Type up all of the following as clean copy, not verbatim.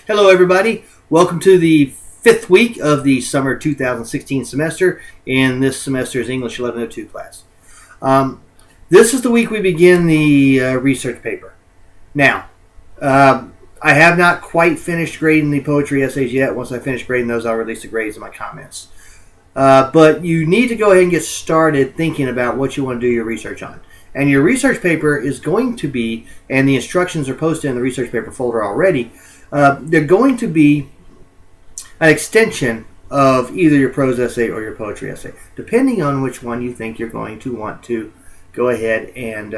Hello, everybody. Welcome to the fifth week of the summer 2016 semester, and this semester is English 1102 class. This is the week we begin the research paper. Now, I have not quite finished grading the poetry essays yet. Once I finish grading those, I'll release the grades in my comments. But you need to go ahead and get started thinking about what you want to do your research on. And your research paper is going to be, and the instructions are posted in the research paper folder already, they're going to be an extension of either your prose essay or your poetry essay, depending on which one you think you're going to want to go ahead and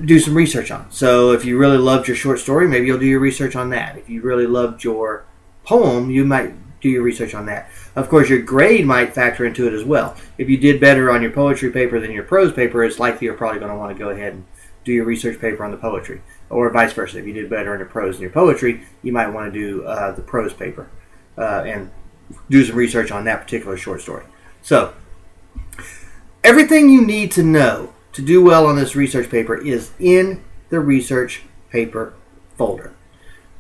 do some research on. So if you really loved your short story, maybe you'll do your research on that. If you really loved your poem, you might do your research on that. Of course, your grade might factor into it as well. If you did better on your poetry paper than your prose paper, it's likely you're probably going to want to go ahead and do your research paper on the poetry, or vice versa. If you did better on your prose than your poetry, you might want to do the prose paper and do some research on that particular short story. So, everything you need to know to do well on this research paper is in the research paper folder.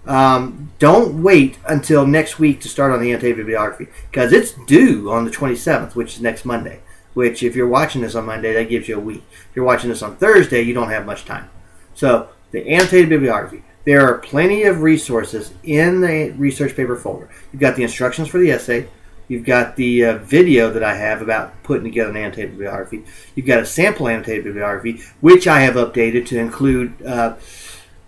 Don't wait until next week to start on the annotated bibliography, because it's due on the 27th, which is next Monday. Which, if you're watching this on Monday, that gives you a week. If you're watching this on Thursday, you don't have much time. So, the annotated bibliography. There are plenty of resources in the research paper folder. You've got the instructions for the essay. You've got the video that I have about putting together an annotated bibliography. You've got a sample annotated bibliography, which I have updated to include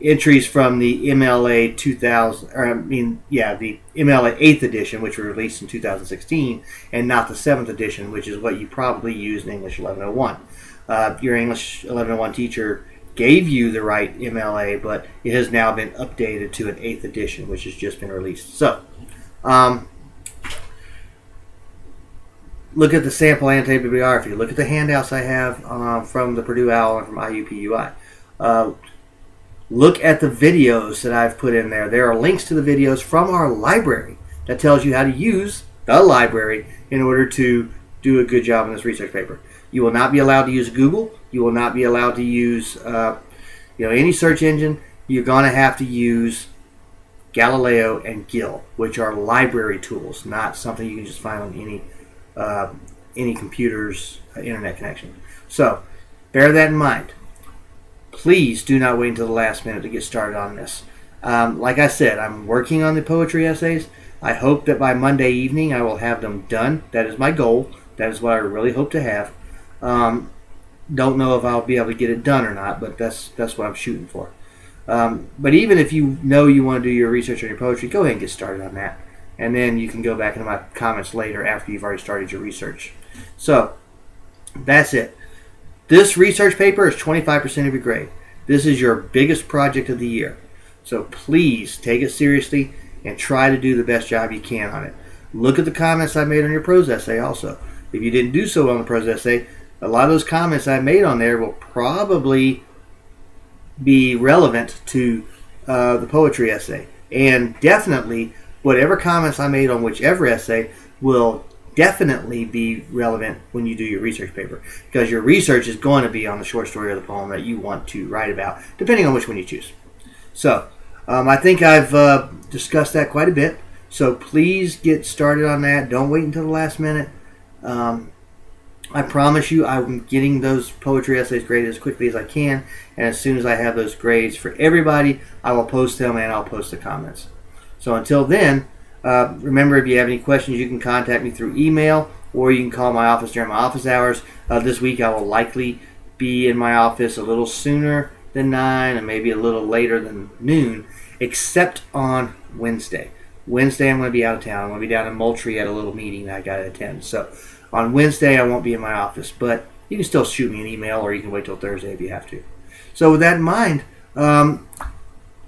entries from the MLA 2000, the MLA 8th edition, which was released in 2016, and not the 7th edition, which is what you probably use in English 1101. Your English 1101 teacher gave you the right MLA, but it has now been updated to an 8th edition, which has just been released. So, look at the sample annotated bibliography. Look at the handouts I have from the Purdue OWL and from IUPUI. Look at the videos that I've put in there. There are links to the videos from our library that tells you how to use the library in order to do a good job in this research paper. You will not be allowed to use Google. You will not be allowed to use any search engine. You're going to have to use Galileo and Gil, which are library tools, not something you can just find on any computer's internet connection. So bear that in mind. Please do not wait until the last minute to get started on this. Like I said, I'm working on the poetry essays. I hope that by Monday evening I will have them done. That is my goal. That is what I really hope to have. Don't know if I'll be able to get it done or not, but that's what I'm shooting for. But even if you know you want to do your research on your poetry, go ahead and get started on that. And then you can go back into my comments later after you've already started your research. So, that's it. This research paper is 25% of your grade. This is your biggest project of the year. So please take it seriously and try to do the best job you can on it. Look at the comments I made on your prose essay also. If you didn't do so well on the prose essay, a lot of those comments I made on there will probably be relevant to the poetry essay. And definitely, whatever comments I made on whichever essay will definitely be relevant when you do your research paper, because your research is going to be on the short story or the poem that you want to write about, depending on which one you choose. So, I think I've discussed that quite a bit, so please get started on that. Don't wait until the last minute. I promise you I'm getting those poetry essays graded as quickly as I can, and as soon as I have those grades for everybody, I will post them and I'll post the comments. So until then, remember, if you have any questions, you can contact me through email, or you can call my office during my office hours. This week I will likely be in my office a little sooner than 9 and maybe a little later than noon, except on Wednesday. Wednesday I'm going to be out of town. I'm going to be down in Moultrie at a little meeting that I got to attend. So on Wednesday I won't be in my office, but you can still shoot me an email, or you can wait till Thursday if you have to. So with that in mind,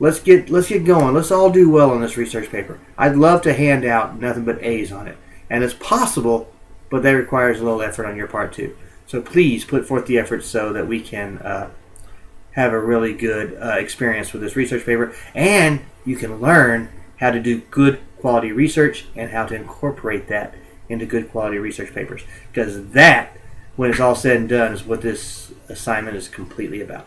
Let's get going. Let's all do well on this research paper. I'd love to hand out nothing but A's on it. And it's possible, but that requires a little effort on your part too. So please put forth the effort so that we can have a really good experience with this research paper. And you can learn how to do good quality research and how to incorporate that into good quality research papers. Because that, when it's all said and done, is what this assignment is completely about.